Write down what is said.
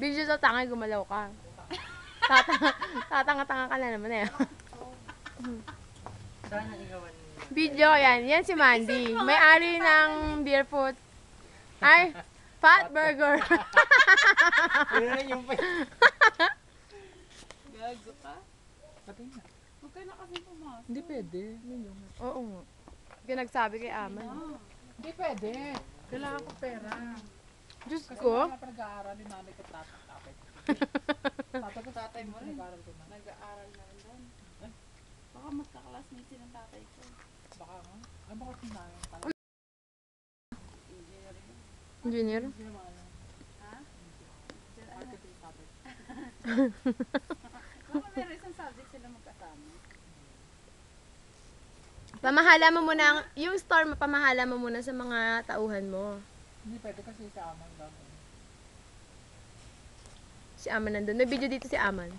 Video sa tanga, gumalaw ka. Tatanga-tanga ka na naman eh. Saan ang igawan? Video, yan. Yan si Mandy. May-ari ng Beer Food. Ay, Fat Burger. Yun yung pa. Gago ka? Pati na. Huwag ka na kasi pumasok. Hindi pwede. Oo nga. Pinagsabi kay Aman. Hindi pwede. Kailangan ko pera. Diyos Kasi ko. mga pag-aaral ni nanay ko tatay. Tatay mo rin. Nag-aaral ko na. Nag-aaral na rin doon. Baka mas kaklasmate ng tatay ko. Baka nga. Ano ba kasi nanay? Engineering. Engineer. Ha? Marketing tatay. Baka meron isang subject sila magkasama. Pamahala mo muna, yung store, pamahala mo muna sa mga tauhan mo. Hindi pwede kasi sa aman gano'n. Si Aman nandun. May video dito si Aman.